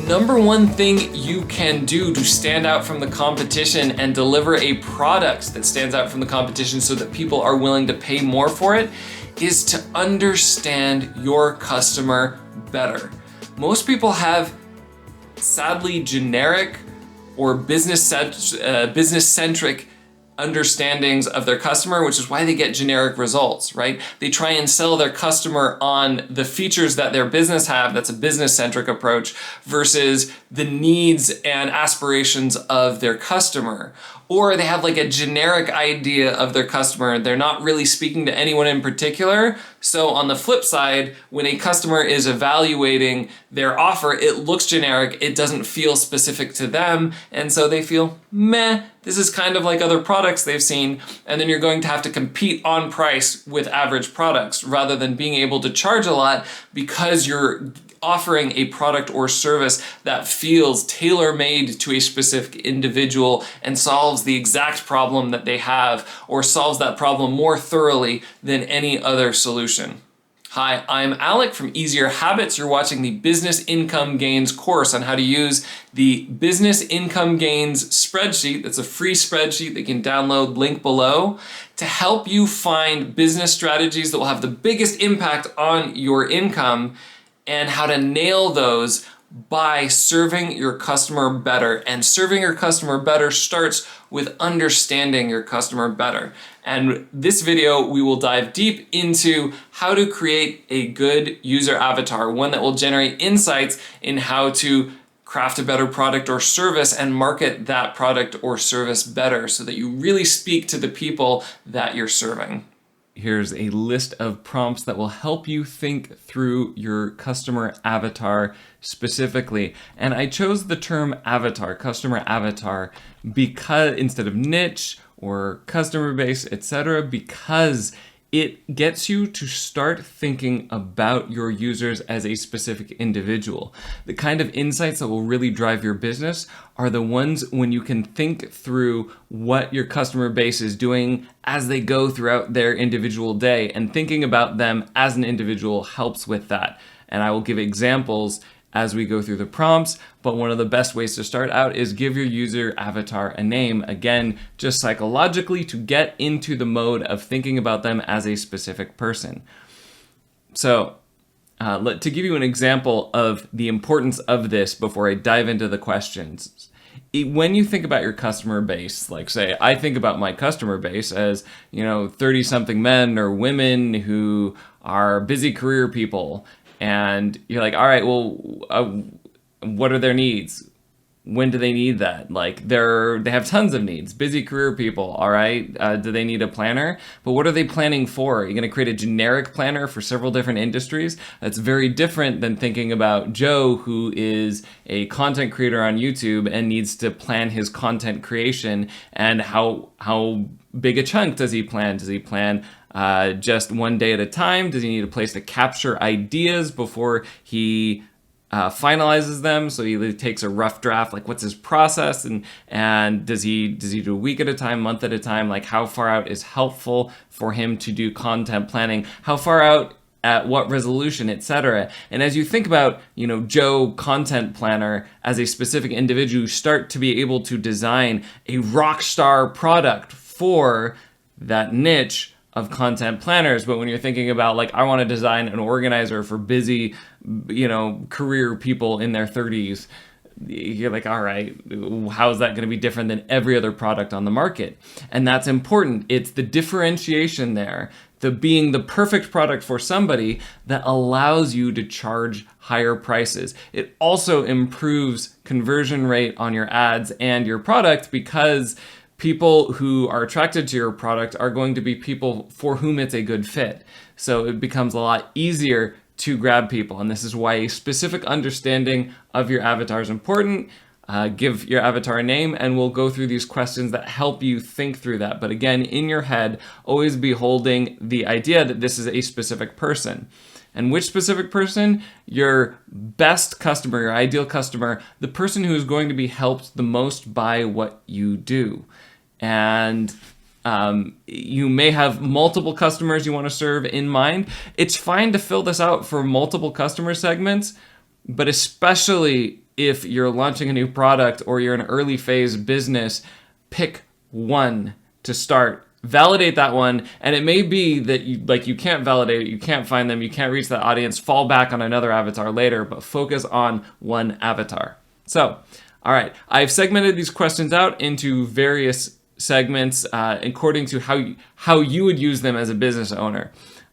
number one thing you can do to stand out from the competition and deliver a product that stands out from the competition so that people are willing to pay more for it is to understand your customer better. Most people have sadly generic or business-centric understandings of their customer, which is why they get generic results, right? They try and sell their customer on the features that their business have, that's a business-centric approach, versus the needs and aspirations of their customer. Or they have like a generic idea of their customer. They're not really speaking to anyone in particular. So on the flip side, when a customer is evaluating their offer, it looks generic, it doesn't feel specific to them, and so they feel, meh, this is kind of like other products they've seen, and then you're going to have to compete on price with average products rather than being able to charge a lot because you're offering a product or service that feels tailor-made to a specific individual and solves the exact problem that they have, or solves that problem more thoroughly than any other solution. Hi, I'm Alec from Easier Habits. You're watching the Business Income Gains course on how to use the Business Income Gains spreadsheet. That's a free spreadsheet that you can download, link below, to help you find business strategies that will have the biggest impact on your income and how to nail those by serving your customer better. And serving your customer better starts with understanding your customer better. And this video, we will dive deep into how to create a good user avatar, one that will generate insights in how to craft a better product or service and market that product or service better so that you really speak to the people that you're serving. Here's a list of prompts that will help you think through your customer avatar specifically. And I chose the term avatar, customer avatar, because instead of niche or customer base, etc., because it gets you to start thinking about your users as a specific individual. The kind of insights that will really drive your business are the ones when you can think through what your customer base is doing as they go throughout their individual day, and thinking about them as an individual helps with that. And I will give examples as we go through the prompts, but one of the best ways to start out is give your user avatar a name. Again, just psychologically to get into the mode of thinking about them as a specific person. So to give you an example of the importance of this before I dive into the questions, when you think about your customer base, like say, I think about my customer base as, 30-something men or women who are busy career people. And you're like, all right, well, what are their needs? When do they need that? Like they have tons of needs, busy career people, all right? Do they need a planner? But what are they planning for? Are you gonna create a generic planner for several different industries? That's very different than thinking about Joe, who is a content creator on YouTube and needs to plan his content creation, and how big a chunk does he plan? Does he plan just one day at a time? Does he need a place to capture ideas before he finalizes them? So he takes a rough draft, like what's his process, and does he do a week at a time, month at a time? Like how far out is helpful for him to do content planning? How far out, at what resolution, etc. And as you think about, Joe content planner as a specific individual, you start to be able to design a rock star product for that niche of content planners. But when you're thinking about, like, I want to design an organizer for busy, career people in their 30s, you're like, all right, how is that going to be different than every other product on the market? And that's important. It's the differentiation there, the being the perfect product for somebody that allows you to charge higher prices. It also improves conversion rate on your ads and your product, because people who are attracted to your product are going to be people for whom it's a good fit. So it becomes a lot easier to grab people. And this is why a specific understanding of your avatar is important. Give your avatar a name, and we'll go through these questions that help you think through that. But again, in your head, always be holding the idea that this is a specific person. And which specific person? Your best customer, your ideal customer, the person who is going to be helped the most by what you do. And you may have multiple customers you want to serve in mind. It's fine to fill this out for multiple customer segments, but especially if you're launching a new product or you're an early phase business, pick one to start. Validate that one, and it may be that you can't validate it, you can't find them, you can't reach that audience, fall back on another avatar later, but focus on one avatar. So, all right, I've segmented these questions out into various segments according to how you would use them as a business owner.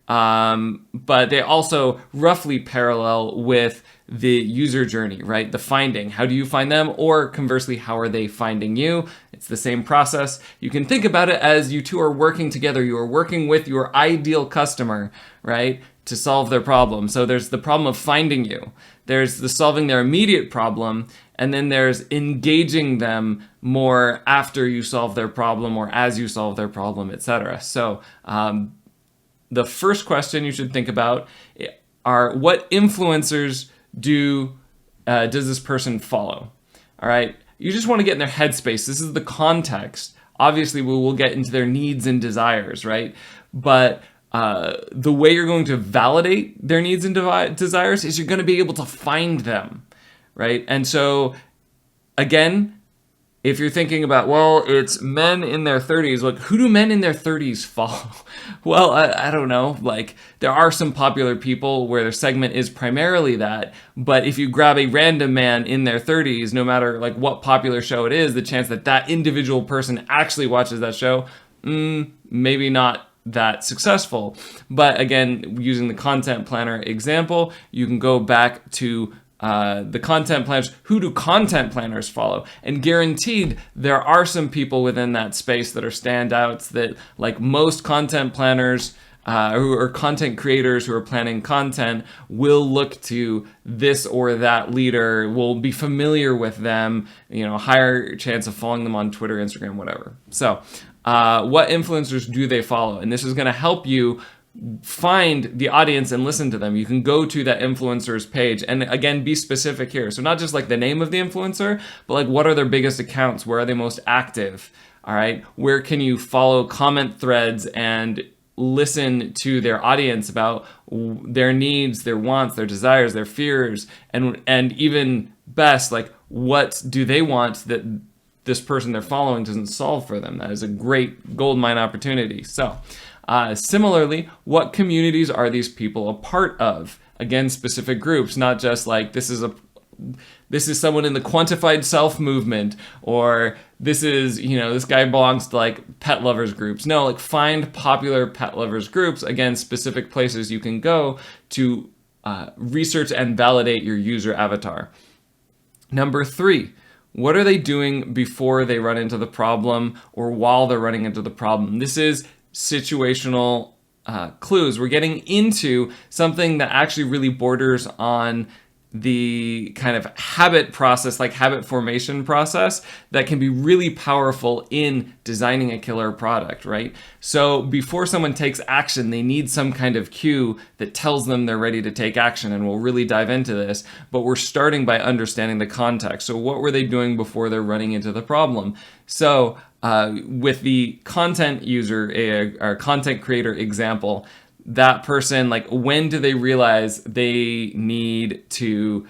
But they also roughly parallel with the user journey, right? The finding. How do you find them? Or conversely, how are they finding you? It's the same process. You can think about it as you two are working together. You are working with your ideal customer, right? To solve their problem. So there's the problem of finding you. There's the solving their immediate problem. And then there's engaging them more after you solve their problem or as you solve their problem, etc. So, the first question you should think about are what influencers does this person follow? All right, you just want to get in their headspace. This is the context. Obviously, we will get into their needs and desires, right? But the way you're going to validate their needs and desires is you're going to be able to find them, right? And so, again, if you're thinking about, well, it's men in their 30s, like, who do men in their 30s follow? Well, I don't know. Like, there are some popular people where their segment is primarily that, but if you grab a random man in their 30s, no matter like what popular show it is, the chance that that individual person actually watches that show, maybe not that successful. But again, using the content planner example, you can go back to the content planners. Who do content planners follow? And guaranteed, there are some people within that space that are standouts that, like most content planners who are content creators who are planning content, will look to this or that leader, will be familiar with them, higher chance of following them on Twitter, Instagram, whatever. So what influencers do they follow? And this is going to help you find the audience and listen to them. You can go to that influencer's page and again, be specific here. So not just like the name of the influencer, but like what are their biggest accounts? Where are they most active? All right. Where can you follow comment threads and listen to their audience about their needs, their wants, their desires, their fears, and even best, like what do they want that this person they're following doesn't solve for them? That is a great goldmine opportunity. So similarly, what communities are these people a part of? Again, specific groups, not just like this is someone in the quantified self movement, or this is, this guy belongs to like pet lovers groups. No, like find popular pet lovers groups. Again, specific places you can go to research and validate your user avatar. Number 3, what are they doing before they run into the problem or while they're running into the problem? This is situational clues. We're getting into something that actually really borders on the kind of habit process, like habit formation process, that can be really powerful in designing a killer product, right? So before someone takes action, they need some kind of cue that tells them they're ready to take action, and we'll really dive into this, but we're starting by understanding the context. So what were they doing before they're running into the problem? So with the content user or content creator example, that person, like, when do they realize they need to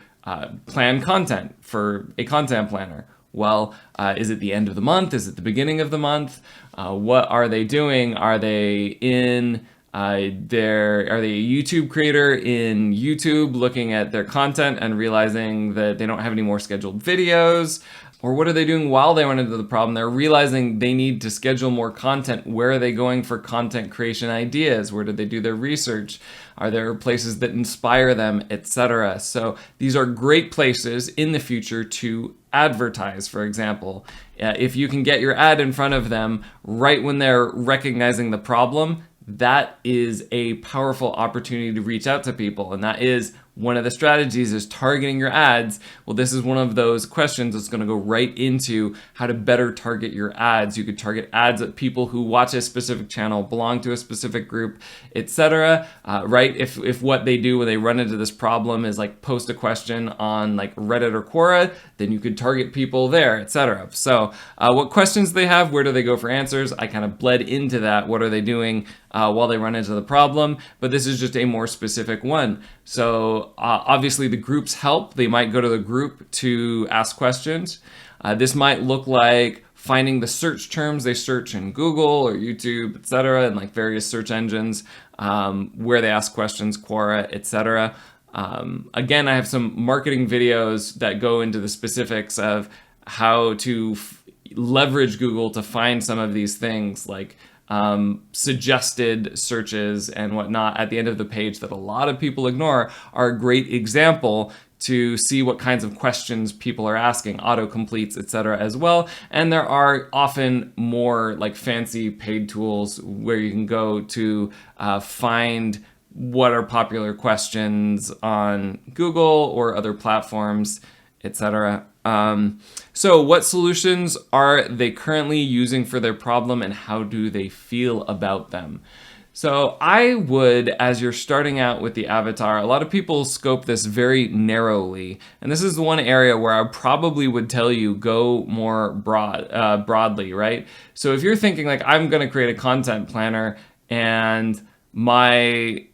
plan content for a content planner? Well, is it the end of the month? Is it the beginning of the month? What are they doing? Are they in are they a YouTube creator in YouTube looking at their content and realizing that they don't have any more scheduled videos? Or what are they doing while they run into the problem? They're realizing they need to schedule more content. Where are they going for content creation ideas? Where did they do their research? Are there places that inspire them, etc.? So these are great places in the future to advertise, for example. If you can get your ad in front of them right when they're recognizing the problem, that is a powerful opportunity to reach out to people. And that is one of the strategies, is targeting your ads. Well, this is one of those questions that's going to go right into how to better target your ads. You could target ads at people who watch a specific channel, belong to a specific group, etc. Right? If what they do when they run into this problem is like post a question on like Reddit or Quora, then you could target people there, etc. So what questions they have, where do they go for answers? I kind of bled into that. What are they doing while they run into the problem? But this is just a more specific one. So So obviously the groups help. They might go to the group to ask questions. This might look like finding the search terms they search in Google or YouTube, etc., and like various search engines where they ask questions, Quora, etc. Again, I have some marketing videos that go into the specifics of how to leverage Google to find some of these things, like suggested searches and whatnot at the end of the page that a lot of people ignore are a great example to see what kinds of questions people are asking, autocompletes, etc. as well. And there are often more like fancy paid tools where you can go to find what are popular questions on Google or other platforms, etc. So what solutions are they currently using for their problem, and how do they feel about them? So I would, as you're starting out with the avatar, a lot of people scope this very narrowly. And this is the one area where I probably would tell you go more broadly, right? So if you're thinking like, I'm going to create a content planner and and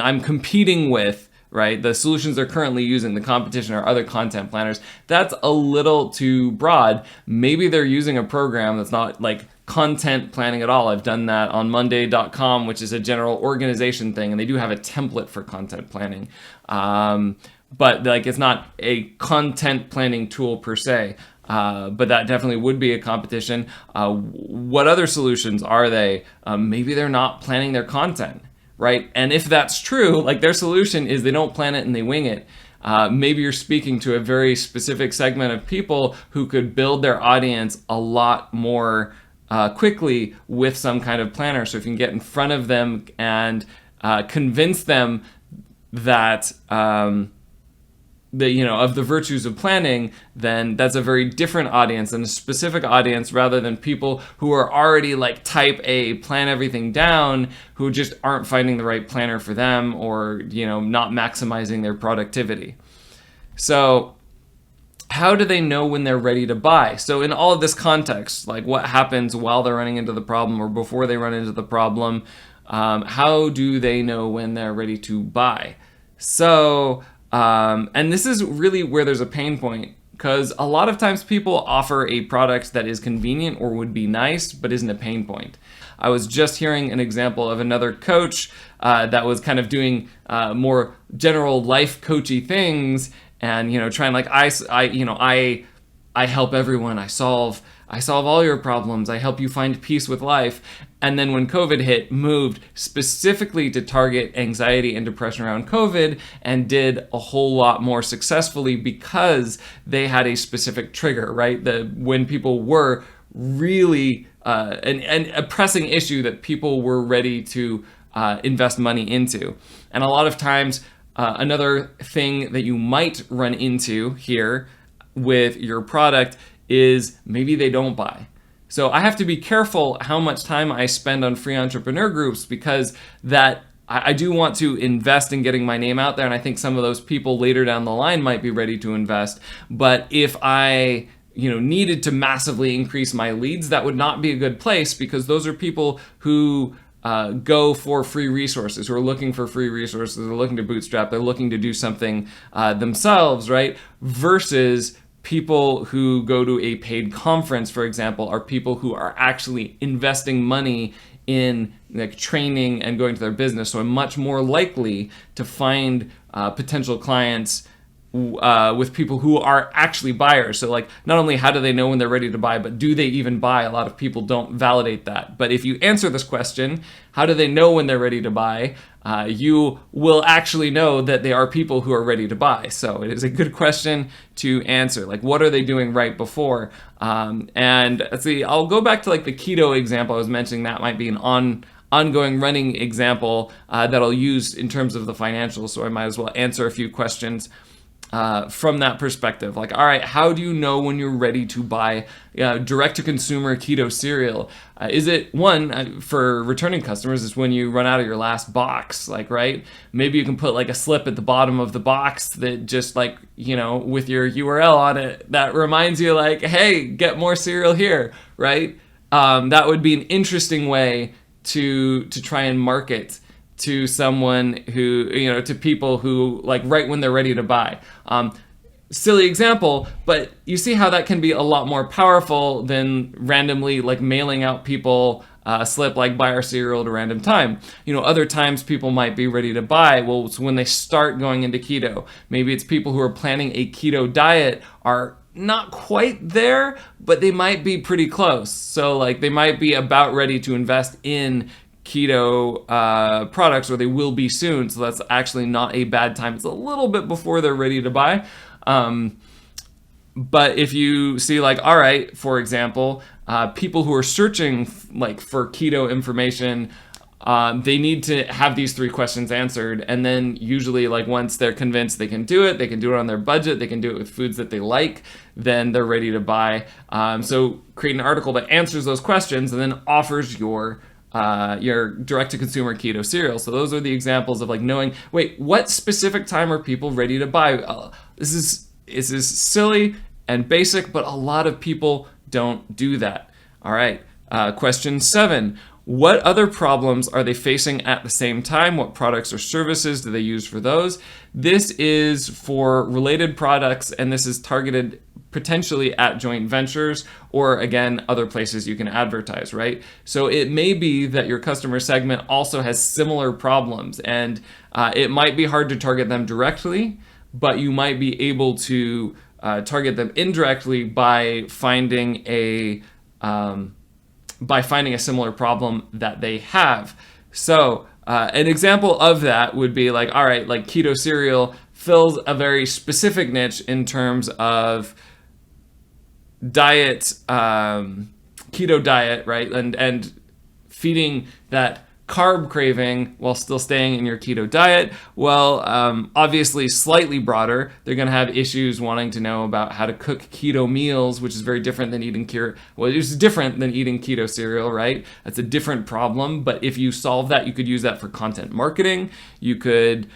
I'm competing with, right, the solutions they're currently using, the competition or other content planners, that's a little too broad. Maybe they're using a program that's not like content planning at all. I've done that on Monday.com, which is a general organization thing, and they do have a template for content planning. But like it's not a content planning tool per se. But that definitely would be a competition. What other solutions are they? Maybe they're not planning their content, right? And if that's true, like their solution is they don't plan it and they wing it. Maybe you're speaking to a very specific segment of people who could build their audience a lot more quickly with some kind of planner. So if you can get in front of them and convince them that of the virtues of planning, then that's a very different audience and a specific audience rather than people who are already like type A, plan everything down, who just aren't finding the right planner for them or, not maximizing their productivity. So how do they know when they're ready to buy? So in all of this context, like what happens while they're running into the problem or before they run into the problem, how do they know when they're ready to buy? So and this is really where there's a pain point, because a lot of times people offer a product that is convenient or would be nice, but isn't a pain point. I was just hearing an example of another coach that was kind of doing more general life coachy things, and trying like I help everyone. I solve all your problems. I help you find peace with life. And then when COVID hit, moved specifically to target anxiety and depression around COVID and did a whole lot more successfully because they had a specific trigger, right? When people were really, and a pressing issue that people were ready to invest money into. And a lot of times, another thing that you might run into here with your product is maybe they don't buy. So I have to be careful how much time I spend on free entrepreneur groups, because I do want to invest in getting my name out there, and I think some of those people later down the line might be ready to invest. But if I needed to massively increase my leads, that would not be a good place, because those are people who go for free resources, who are looking for free resources, they're looking to bootstrap, they're looking to do something themselves, right? Versus people who go to a paid conference, for example, are people who are actually investing money in like training and going to their business. So I'm much more likely to find potential clients with people who are actually buyers. So like, not only how do they know when they're ready to buy, but do they even buy? A lot of people don't validate that. But if you answer this question, how do they know when they're ready to buy? You will actually know that they are people who are ready to buy. So it is a good question to answer. Like, what are they doing right before? And let's see, I'll go back to like the keto example I was mentioning. That might be an ongoing running example that I'll use in terms of the financials. So I might as well answer a few questions from that perspective. Like, all right, how do you know when you're ready to buy direct-to-consumer keto cereal? Is it one, for returning customers, is when you run out of your last box, like, right? Maybe you can put like a slip at the bottom of the box that just like, with your URL on it, that reminds you like, hey, get more cereal here, right? That would be an interesting way to try and market to someone who, to people who like right when they're ready to buy. Silly example, but you see how that can be a lot more powerful than randomly like mailing out people a slip like buy our cereal at a random time. Other times people might be ready to buy. Well, it's when they start going into keto. Maybe it's people who are planning a keto diet are not quite there, but they might be pretty close. So like they might be about ready to invest in keto products, or they will be soon. So that's actually not a bad time. It's a little bit before they're ready to buy. But if you see like, all right, for example, people who are searching like for keto information, they need to have these 3 questions answered. And then usually like once they're convinced they can do it on their budget, they can do it with foods that they like, then they're ready to buy. So create an article that answers those questions and then offers your direct-to-consumer keto cereal. So those are the examples of like knowing, wait, what specific time are people ready to buy? This is silly and basic, but a lot of people don't do that. All right, question 7. What other problems are they facing at the same time? What products or services do they use for those? This is for related products, and this is targeted potentially at joint ventures or, again, other places you can advertise, right? So it may be that your customer segment also has similar problems, and it might be hard to target them directly, but you might be able to target them indirectly by finding a similar problem that they have. So an example of that would be like, all right, like keto cereal fills a very specific niche in terms of diet, keto diet, right? And feeding that carb craving while still staying in your keto diet. Well, obviously slightly broader. They're going to have issues wanting to know about how to cook keto meals, which is very different than eating it's different than eating keto cereal, right? That's a different problem. But if you solve that, you could use that for content marketing. You could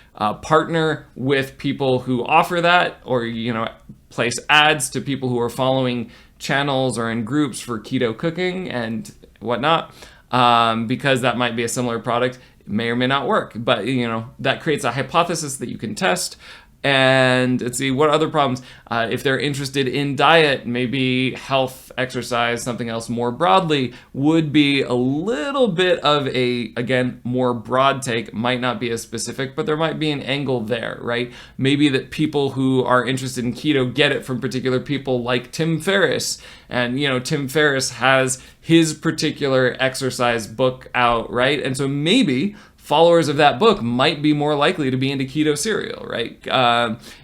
partner with people who offer that, or, place ads to people who are following channels or in groups for keto cooking and whatnot. Because that might be a similar product. It may or may not work, but that creates a hypothesis that you can test. And let's see, what other problems? If they're interested in diet, maybe health, exercise, something else more broadly would be a little bit of a, again, more broad take, might not be as specific, but there might be an angle there, right? Maybe that people who are interested in keto get it from particular people like Tim Ferriss. And, Tim Ferriss has his particular exercise book out, right? And so maybe followers of that book might be more likely to be into keto cereal, right?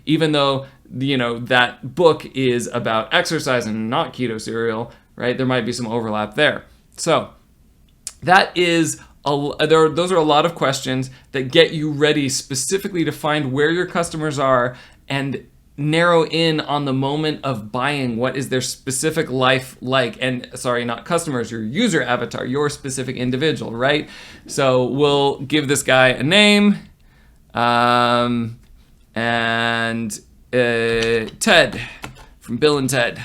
Even though, that book is about exercise and not keto cereal, right? There might be some overlap there. So that is, those are a lot of questions that get you ready specifically to find where your customers are and narrow in on the moment of buying. What is their specific life like? And sorry, not customers, your user avatar, your specific individual, right? So we'll give this guy a name, and Ted from Bill and Ted.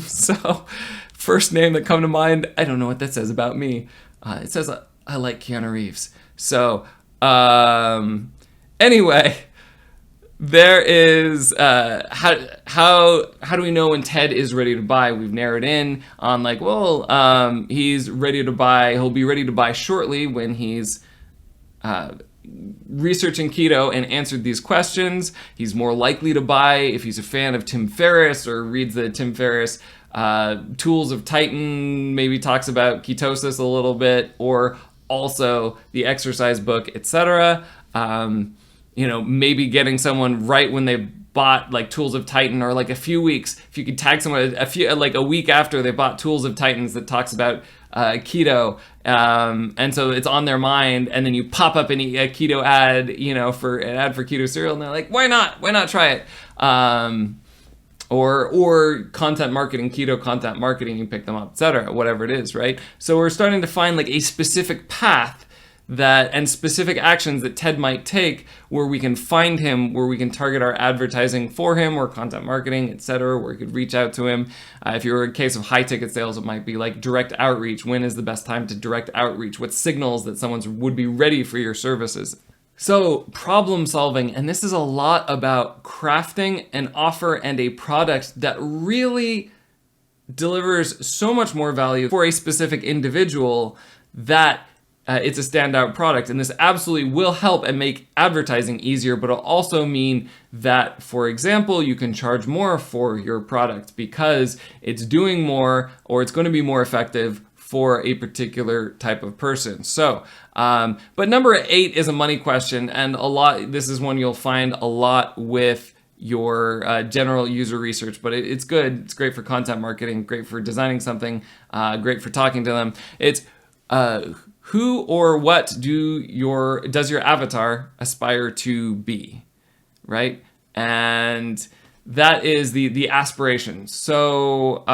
So first name that come to mind, I don't know what that says about me. It says I like Keanu Reeves. So anyway, there is how do we know when Ted is ready to buy? We've narrowed in on like, well, he's ready to buy. He'll be ready to buy shortly when he's researching keto and answered these questions. He's more likely to buy if he's a fan of Tim Ferriss or reads the Tim Ferriss Tools of Titan, maybe talks about ketosis a little bit, or also the exercise book, etc. Maybe getting someone right when they bought like Tools of Titan, or like a few weeks, if you could tag someone a week after they bought Tools of Titans that talks about keto, and so it's on their mind, and then you pop up a keto ad, for an ad for keto cereal, and they're like, why not try it? Or content marketing, keto content marketing, you pick them up, etc., whatever it is, right? So we're starting to find like a specific path that, and specific actions that Ted might take, where we can find him, where we can target our advertising for him, or content marketing, etc., where we could reach out to him. If you're in case of high ticket sales, it might be like direct outreach. When is the best time to direct outreach? What signals that someone would be ready for your services? So problem solving, and this is a lot about crafting an offer and a product that really delivers so much more value for a specific individual that it's a standout product. And this absolutely will help and make advertising easier, but it'll also mean that, for example, you can charge more for your product because it's doing more, or it's going to be more effective for a particular type of person. So, but number 8 is a money question, and this is one you'll find a lot with your general user research, but it's good. It's great for content marketing, great for designing something, great for talking to them. It's who or what does your avatar aspire to be, right? And that is the aspiration. So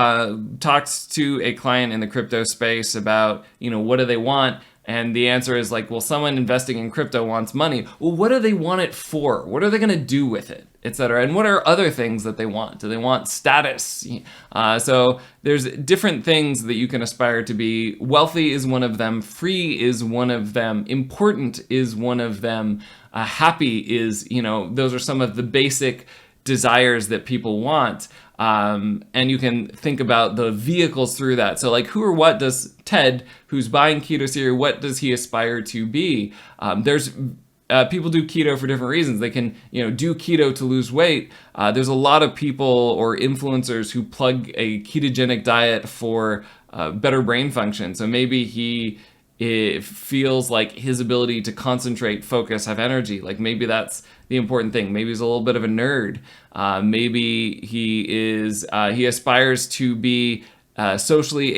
talked to a client in the crypto space about, what do they want? And the answer is like, well, someone investing in crypto wants money. Well, what do they want it for? What are they going to do with it, etc.? And what are other things that they want? Do they want status? So there's different things that you can aspire to be. Wealthy is one of them. Free is one of them. Important is one of them. Happy is, those are some of the basic desires that people want. And you can think about the vehicles through that. So like, who or what does Ted, who's buying keto cereal, what does he aspire to be? There's people do keto for different reasons. They can, do keto to lose weight. There's a lot of people or influencers who plug a ketogenic diet for better brain function. So maybe it feels like his ability to concentrate, focus, have energy. Like maybe that's the important thing. Maybe he's a little bit of a nerd. Maybe he aspires to be socially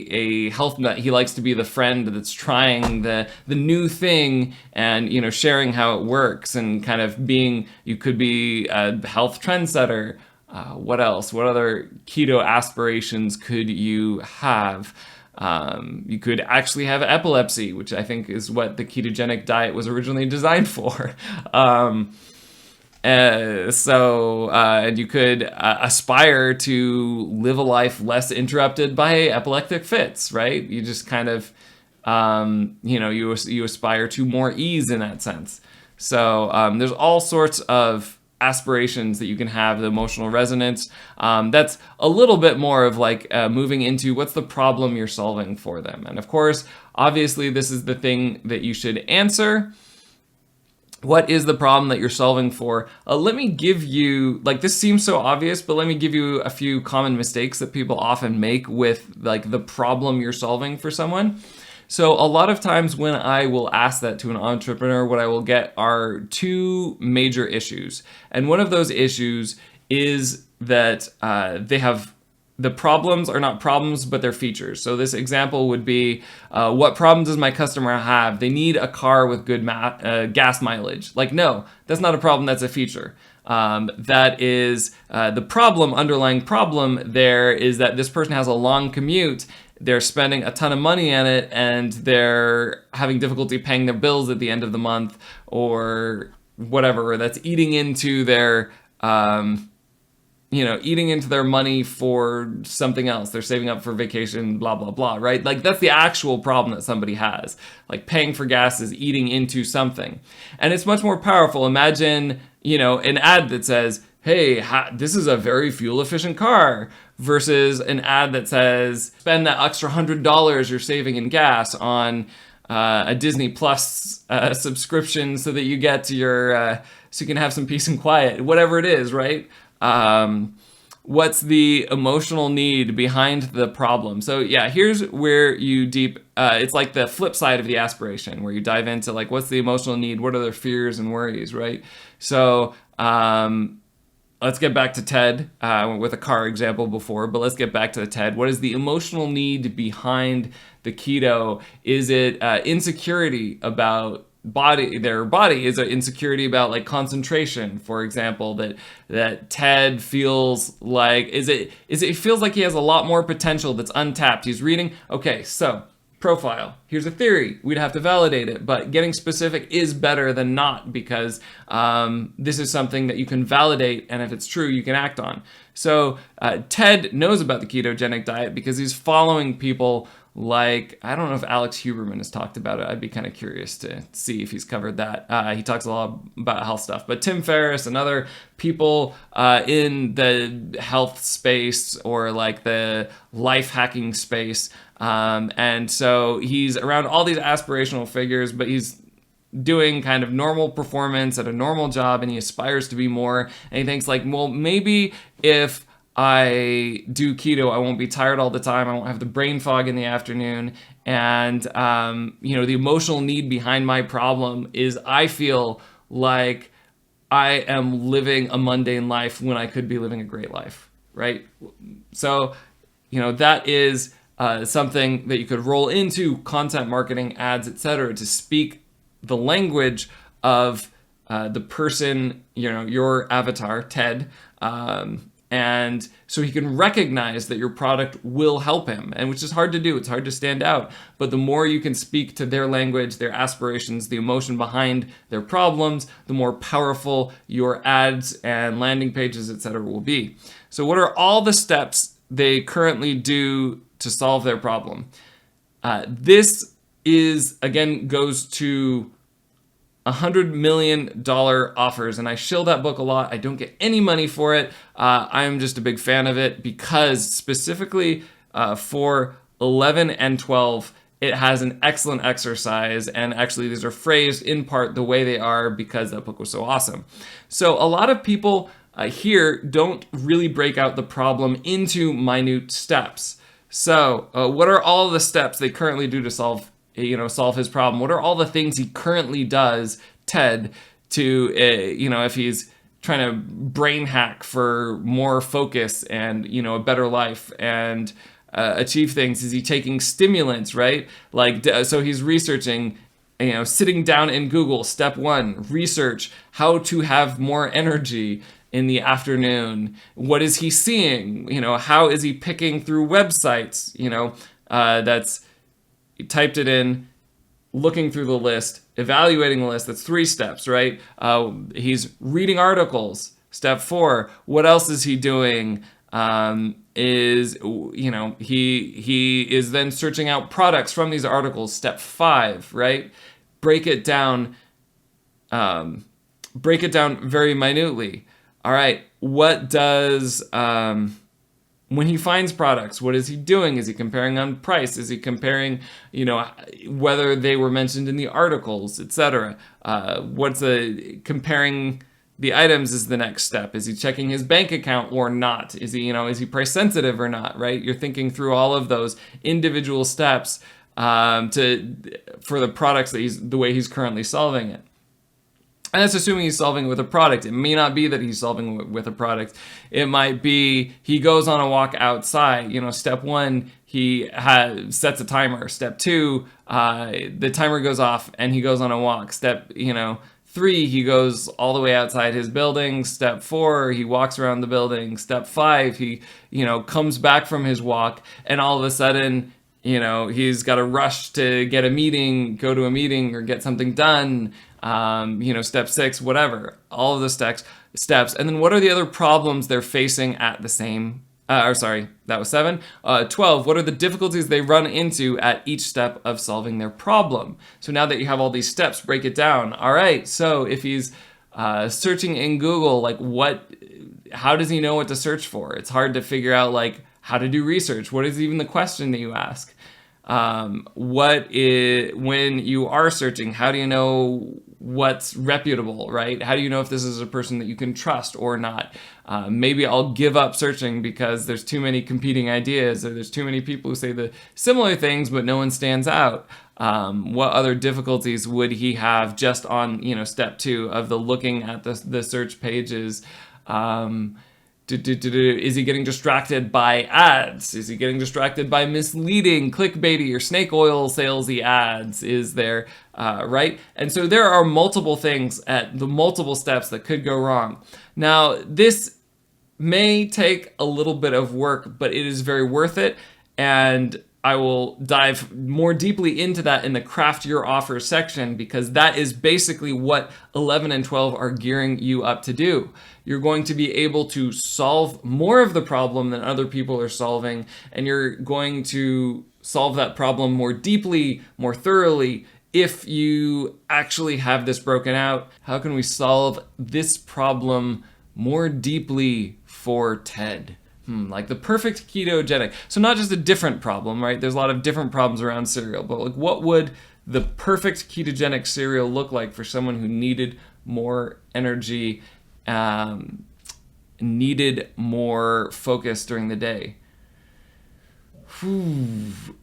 a health nut. He likes to be the friend that's trying the new thing and, sharing how it works and kind of you could be a health trendsetter. What else? What other keto aspirations could you have? You could actually have epilepsy, which I think is what the ketogenic diet was originally designed for. And you could aspire to live a life less interrupted by epileptic fits, right? You just kind of, you aspire to more ease in that sense. So there's all sorts of aspirations that you can have, the emotional resonance. That's a little bit more of like moving into what's the problem you're solving for them. And of course, obviously, this is the thing that you should answer. What is the problem that you're solving for? Let me give you, this seems so obvious, but let me give you a few common mistakes that people often make with the problem you're solving for someone. So a lot of times when I will ask that to an entrepreneur, what I will get are 2 major issues. And one of those issues is that the problems are not problems, but they're features. So this example would be, what problem does my customer have? They need a car with good gas mileage. No, that's not a problem, that's a feature. That is the underlying problem there is that this person has a long commute, they're spending a ton of money on it, and they're having difficulty paying their bills at the end of the month, or whatever, that's eating into their money for something else. They're saving up for vacation, blah, blah, blah, right? That's the actual problem that somebody has. Paying for gas is eating into something. And it's much more powerful. Imagine, an ad that says, hey, this is a very fuel efficient car, versus an ad that says, spend that extra $100 you're saving in gas on a Disney Plus subscription so that you get to so you can have some peace and quiet, whatever it is, right? What's the emotional need behind the problem? So yeah, here's where it's like the flip side of the aspiration, where you dive into what's the emotional need? What are their fears and worries, right? So let's get back to Ted with a car example before, but let's get back to the Ted. What is the emotional need behind the keto? Is it insecurity about their body? Is it insecurity about concentration, for example, that Ted feels like, it feels like he has a lot more potential that's untapped. He's reading, okay, so profile. Here's a theory. We'd have to validate it, but getting specific is better than not, because this is something that you can validate, and if it's true, you can act on. So Ted knows about the ketogenic diet because he's following people like, I don't know if Alex Huberman has talked about it. I'd be kind of curious to see if he's covered that. He talks a lot about health stuff. But Tim Ferriss and other people in the health space or like the life hacking space. And so he's around all these aspirational figures, but he's doing kind of normal performance at a normal job, and he aspires to be more. And he thinks like, well, maybe if I do keto, I won't be tired all the time. I won't have the brain fog in the afternoon. And, the emotional need behind my problem is I feel like I am living a mundane life when I could be living a great life, right? So, that is something that you could roll into content marketing, ads, etc., to speak the language of the person, your avatar, Ted, and so he can recognize that your product will help him, and which is hard to do. It's hard to stand out. But the more you can speak to their language, their aspirations, the emotion behind their problems, the more powerful your ads and landing pages, etc. will be. So what are all the steps they currently do to solve their problem? This is, again, goes to $100 million offers, and I shill that book a lot. I don't get any money for it. I'm just a big fan of it because specifically for 11 and 12, it has an excellent exercise, and actually these are phrased in part the way they are because that book was so awesome. So a lot of people here don't really break out the problem into minute steps. So what are all the steps they currently do to solve his problem? What are all the things he currently does, Ted, to, if he's trying to brain hack for more focus and, a better life and achieve things? Is he taking stimulants, right? So he's researching, sitting down in Google, step 1, research how to have more energy in the afternoon. What is he seeing? How is he picking through websites? That's... He typed it in, looking through the list, evaluating the list. That's 3 steps, right? He's reading articles. Step 4. What else is he doing? He is then searching out products from these articles. Step 5, right? Break it down very minutely. All right. What does... when he finds products, what is he doing? Is he comparing on price? Is he comparing, whether they were mentioned in the articles, etc.? Comparing the items is the next step. Is he checking his bank account or not? Is he price sensitive or not, right? You're thinking through all of those individual steps for the products the way he's currently solving it. And that's assuming he's solving it with a product. It may not be that he's solving it with a product. It might be he goes on a walk outside. Step 1, he sets a timer. Step 2, the timer goes off and he goes on a walk. Step 3, he goes all the way outside his building. Step 4, he walks around the building. Step 5, he comes back from his walk, and all of a sudden, he's got to rush to go to a meeting or get something done. Step 6, whatever, all of the steps. And then what are the other problems they're facing at the same, that was 7. 12, what are the difficulties they run into at each step of solving their problem? So now that you have all these steps, break it down. All right, so if he's searching in Google, how does he know what to search for? It's hard to figure out, how to do research. What is even the question that you ask? When you are searching, how do you know what's reputable, right? How do you know if this is a person that you can trust or not? Maybe I'll give up searching because there's too many competing ideas, or there's too many people who say the similar things, but no one stands out. What other difficulties would he have just on, step 2 of the looking at the search pages? Is he getting distracted by ads? Is he getting distracted by misleading, clickbaity, or snake oil salesy ads? Is there, right? And so there are multiple things at the multiple steps that could go wrong. Now, this may take a little bit of work, but it is very worth it. And I will dive more deeply into that in the craft your offer section, because that is basically what 11 and 12 are gearing you up to do. You're going to be able to solve more of the problem than other people are solving, and you're going to solve that problem more deeply, more thoroughly, if you actually have this broken out. How can we solve this problem more deeply for Ted? Like the perfect ketogenic. So not just a different problem, right? There's a lot of different problems around cereal, but like what would the perfect ketogenic cereal look like for someone who needed more energy, needed more focus during the day?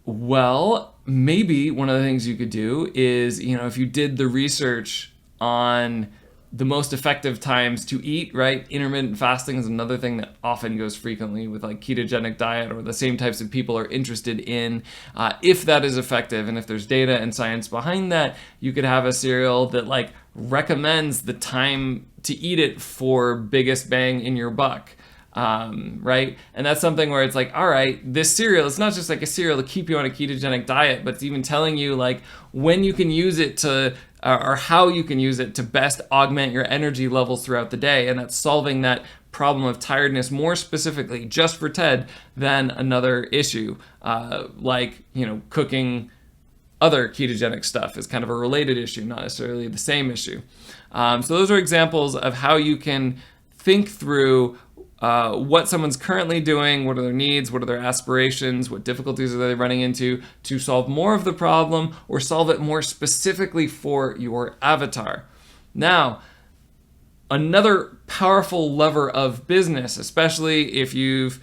Well, maybe one of the things you could do is, if you did the research on the most effective times to eat, right? Intermittent fasting is another thing that often goes frequently with like ketogenic diet, or the same types of people are interested in. If that is effective, and if there's data and science behind that, you could have a cereal that like recommends the time to eat it for biggest bang in your buck. Right? And that's something where it's like, all right, this cereal, it's not just like a cereal to keep you on a ketogenic diet, but it's even telling you like when you can use it to, or how you can use it to best augment your energy levels throughout the day. And that's solving that problem of tiredness more specifically just for Ted than another issue, like, cooking other ketogenic stuff is kind of a related issue, not necessarily the same issue. So those are examples of how you can think through what someone's currently doing, what are their needs, what are their aspirations, what difficulties are they running into, to solve more of the problem or solve it more specifically for your avatar. Now, another powerful lever of business, especially if you've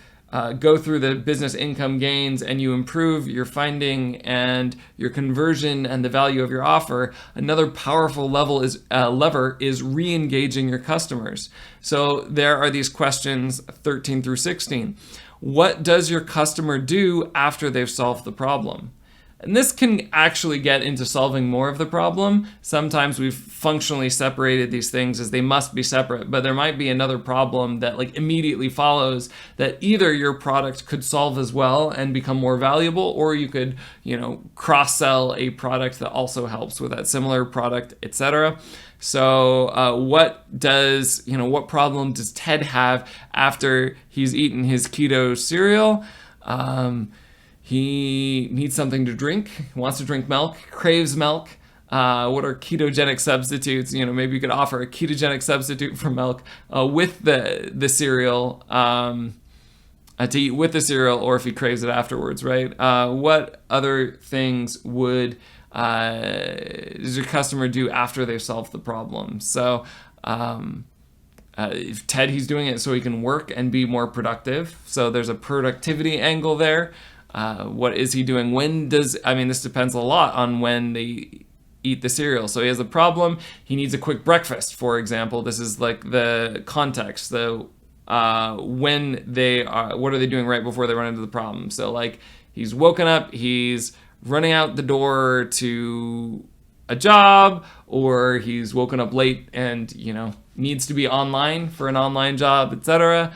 go through the business income gains and you improve your finding and your conversion and the value of your offer, another powerful lever is re-engaging your customers. So there are these questions 13 through 16. What does your customer do after they've solved the problem? And this can actually get into solving more of the problem. Sometimes we've functionally separated these things as they must be separate, but there might be another problem that like immediately follows that either your product could solve as well and become more valuable, or you could, cross-sell a product that also helps with that similar product, etc. So what problem does Ted have after he's eaten his keto cereal? He needs something to drink, wants to drink milk, craves milk. What are ketogenic substitutes? Maybe you could offer a ketogenic substitute for milk with the cereal, to eat with the cereal, or if he craves it afterwards, right? What other things does your customer do after they've solved the problem? So if Ted, he's doing it so he can work and be more productive. So there's a productivity angle there. What is he doing? This depends a lot on when they eat the cereal. So he has a problem. He needs a quick breakfast, for example. This is like the context. What are they doing right before they run into the problem? So like he's woken up, he's running out the door to a job, or he's woken up late and, needs to be online for an online job, etc.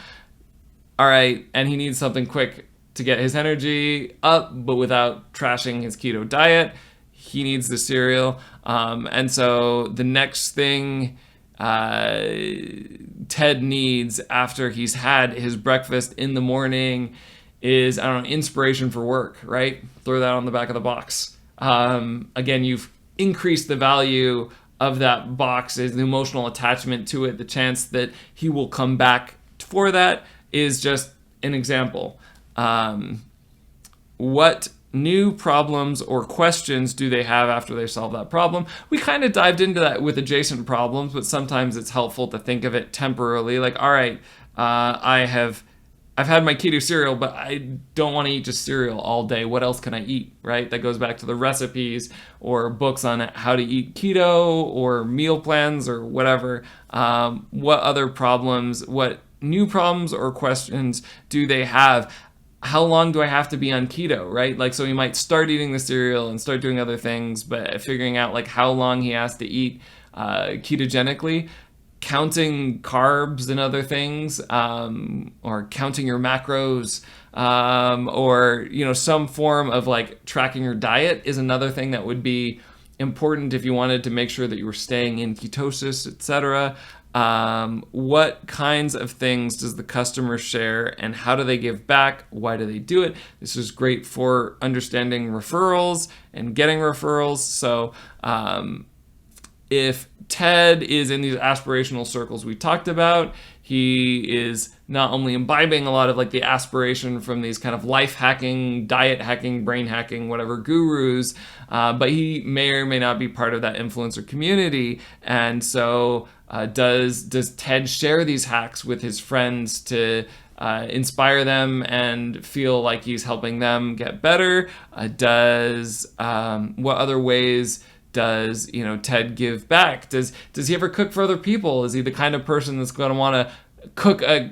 All right. And he needs something quick to get his energy up, but without trashing his keto diet. He needs the cereal. And so the next thing Ted needs after he's had his breakfast in the morning is, inspiration for work, right? Throw that on the back of the box. Again, you've increased the value of that box, is the emotional attachment to it. The chance that he will come back for that is just an example. What new problems or questions do they have after they solve that problem? We kind of dived into that with adjacent problems, but sometimes it's helpful to think of it temporarily. Like, all right, I've had my keto cereal, but I don't want to eat just cereal all day. What else can I eat, right? That goes back to the recipes or books on how to eat keto or meal plans or whatever. What other problems, what new problems or questions do they have? How long do I have to be on keto, right? Like, so he might start eating the cereal and start doing other things, but figuring out like how long he has to eat ketogenically counting carbs and other things, or counting your macros, or some form of like tracking your diet is another thing that would be important if you wanted to make sure that you were staying in ketosis, etc. What kinds of things does the customer share, and how do they give back? Why do they do it? This is great for understanding referrals and getting referrals. So if Ted is in these aspirational circles we talked about, he is not only imbibing a lot of like the aspiration from these kind of life hacking, diet hacking, brain hacking, whatever gurus, but he may or may not be part of that influencer community. And so does Ted share these hacks with his friends to inspire them and feel like he's helping them get better? What other ways does Ted give back? Does he ever cook for other people? Is he the kind of person that's going to want to cook a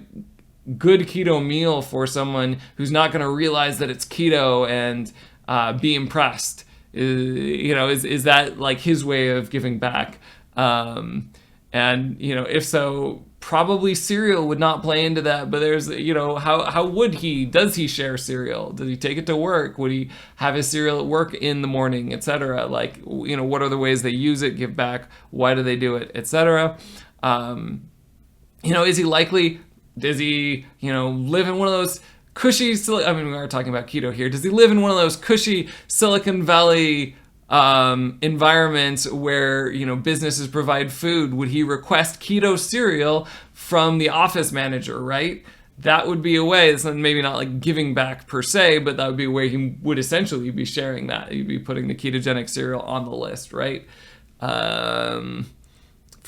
good keto meal for someone who's not going to realize that it's keto and be impressed? Is that like his way of giving back? And if so, probably cereal would not play into that, but there's, how would he, does he share cereal? Does he take it to work? Would he have his cereal at work in the morning, etc.? Like, what are the ways they use it, give back? Why do they do it, etc.? Is he likely, does he, live in one of those cushy, we are talking about keto here. Does he live in one of those cushy Silicon Valley environments where businesses provide food? Would he request keto cereal from the office manager, right? That would be a way. It's maybe not like giving back per se, but that would be a way he would essentially be sharing that. He'd be putting the ketogenic cereal on the list, right? For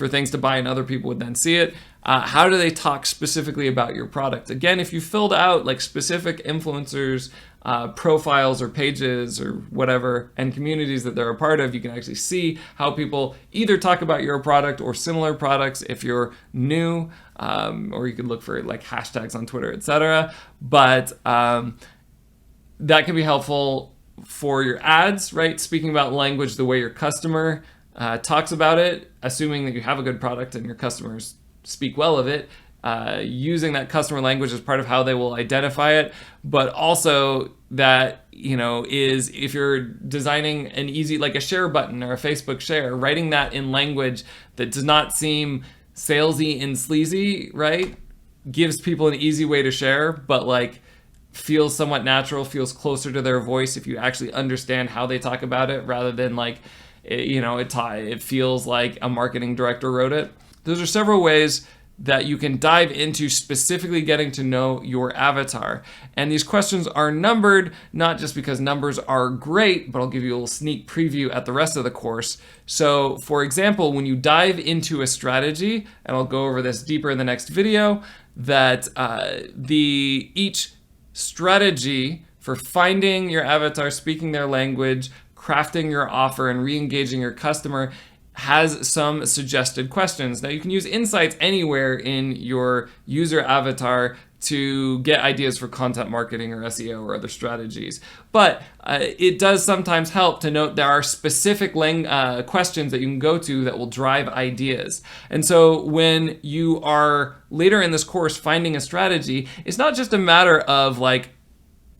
things to buy, and other people would then see it. How do they talk specifically about your product? Again, if you filled out like specific influencers profiles or pages or whatever and communities that they're a part of, you can actually see how people either talk about your product or similar products if you're new, or you could look for like hashtags on Twitter, etc. But that can be helpful for your ads, right? Speaking about language the way your customer talks about it, assuming that you have a good product and your customers speak well of it, using that customer language as part of how they will identify it, but also that, is if you're designing an easy, like a share button or a Facebook share, writing that in language that does not seem salesy and sleazy, right? Gives people an easy way to share, but like feels somewhat natural, feels closer to their voice if you actually understand how they talk about it, rather than like, it feels like a marketing director wrote it. Those are several ways that you can dive into specifically getting to know your avatar. And these questions are numbered, not just because numbers are great, but I'll give you a little sneak preview at the rest of the course. So for example, when you dive into a strategy, and I'll go over this deeper in the next video, that each strategy for finding your avatar, speaking their language, crafting your offer, and re-engaging your customer has some suggested questions. Now you can use insights anywhere in your user avatar to get ideas for content marketing or SEO or other strategies. But it does sometimes help to note there are specific questions that you can go to that will drive ideas. And so when you are later in this course finding a strategy, it's not just a matter of like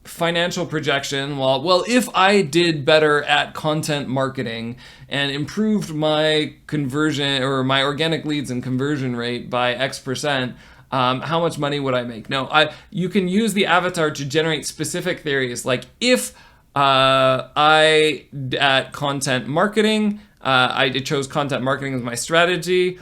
financial projection. Well, if I did better at content marketing and improved my conversion or my organic leads and conversion rate by X%, how much money would I make? No, you can use the avatar to generate specific theories. Like if I at content marketing, I chose content marketing as my strategy,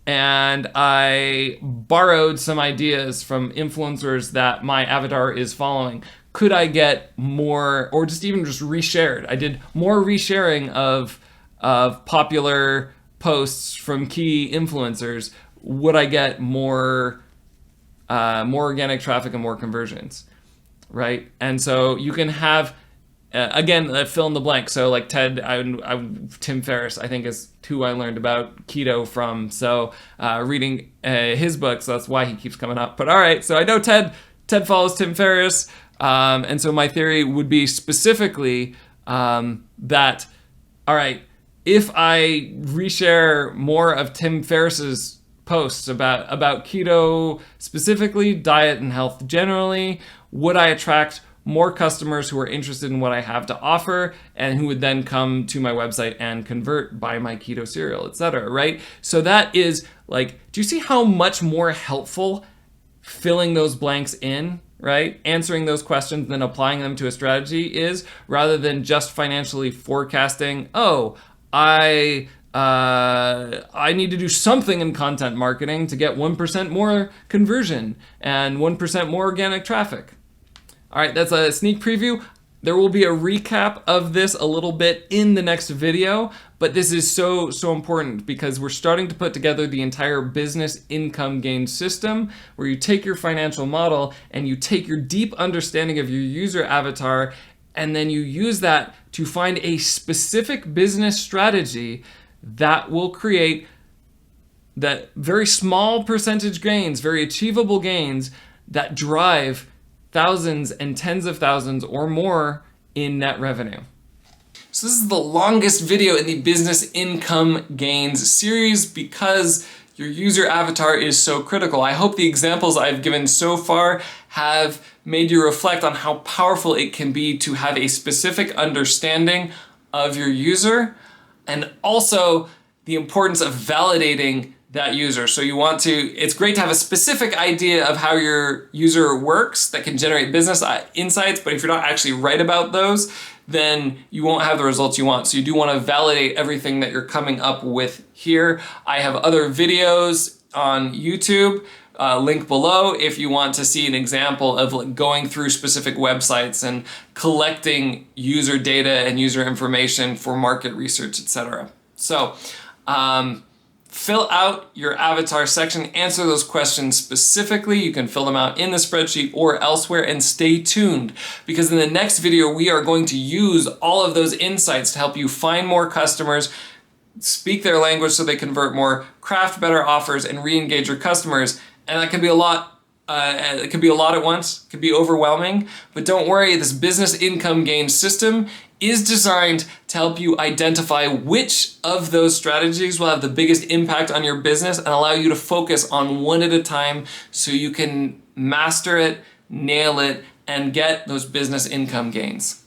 and I borrowed some ideas from influencers that my avatar is following. Could I get more, or just reshared? I did more resharing of popular posts from key influencers. Would I get more organic traffic and more conversions, right? And so you can have, again, fill in the blank. So like Ted, Tim Ferriss, I think is who I learned about keto from. So reading his books, that's why he keeps coming up. But all right, so I know Ted follows Tim Ferriss. And so my theory would be specifically that, all right, if I reshare more of Tim Ferriss's posts about keto specifically, diet and health generally? Would I attract more customers who are interested in what I have to offer and who would then come to my website and convert, buy my keto cereal, etc., right? So that is like, do you see how much more helpful filling those blanks in, right? Answering those questions and then applying them to a strategy is, rather than just financially forecasting, oh, I need to do something in content marketing to get 1% more conversion and 1% more organic traffic. All right, that's a sneak preview. There will be a recap of this a little bit in the next video, but this is so important because we're starting to put together the entire business income gain system where you take your financial model and you take your deep understanding of your user avatar and then you use that to find a specific business strategy that will create that very small percentage gains, very achievable gains that drive thousands and tens of thousands or more in net revenue. So this is the longest video in the business income gains series because your user avatar is so critical. I hope the examples I've given so far have made you reflect on how powerful it can be to have a specific understanding of your user and also the importance of validating that user. So you want to, it's great to have a specific idea of how your user works that can generate business insights, but if you're not actually right about those, then you won't have the results you want. So you do want to validate everything that you're coming up with here. I have other videos on YouTube, link below if you want to see an example of going through specific websites and collecting user data and user information for market research, etc. So, fill out your avatar section, answer those questions specifically. You can fill them out in the spreadsheet or elsewhere, and stay tuned because in the next video we are going to use all of those insights to help you find more customers, speak their language so they convert more, craft better offers, and re-engage your customers. And that can be a lot. It could be a lot at once, it could be overwhelming, but don't worry, this business income gain system is designed to help you identify which of those strategies will have the biggest impact on your business and allow you to focus on one at a time so you can master it, nail it, and get those business income gains.